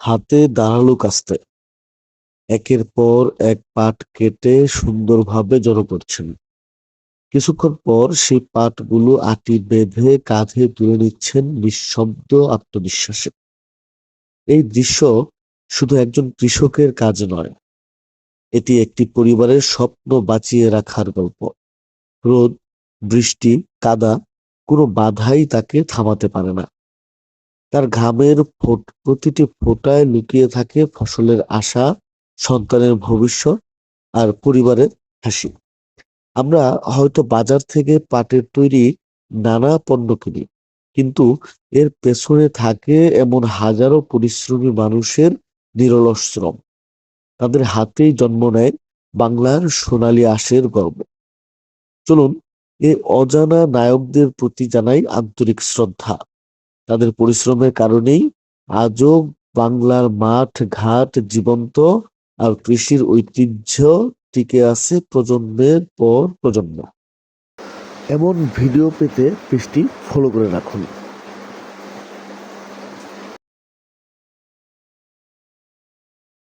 হাতে দাঁড়ালো কাস্তে, একের পর এক পাট কেটে সুন্দরভাবে জড়ো করছেন। কিছুক্ষণ পর সেই পাটগুলো আঁটি বেঁধে কাঁধে তুলে নিচ্ছেন নিঃশব্দ আত্মবিশ্বাসে। এই দৃশ্য শুধু একজন কৃষকের কাজ নয়, এটি একটি পরিবারের স্বপ্ন বাঁচিয়ে রাখার গল্প। রোদ, বৃষ্টি, কাদা কোনো বাধাই তাকে থামাতে পারে না। তার ঘামের প্রতিটি ফোঁটায় লুকিয়ে থাকে ফসলের আশা, সন্তানের ভবিষ্যৎ আর পরিবারের হাসি। আমরা হয়তো বাজার থেকে পাটের তৈরি নানা পণ্য কিনি, কিন্তু এর পেছনে থাকে এমন হাজারো পরিশ্রমী মানুষের নিরলস শ্রম। তাদের হাতেই জন্ম নেয় বাংলার সোনালী আঁশের গর্ব। চলুন এই অজানা নায়কদের প্রতি জানাই আন্তরিক শ্রদ্ধা। তাদের পরিশ্রমের কারণেই আজও বাংলার মাঠ ঘাট জীবন্ত, আর কৃষির ঐতিহ্য টিকে আছে প্রজন্মের পর প্রজন্ম। এমন ভিডিও পেতে পেজটি ফলো করে রাখুন।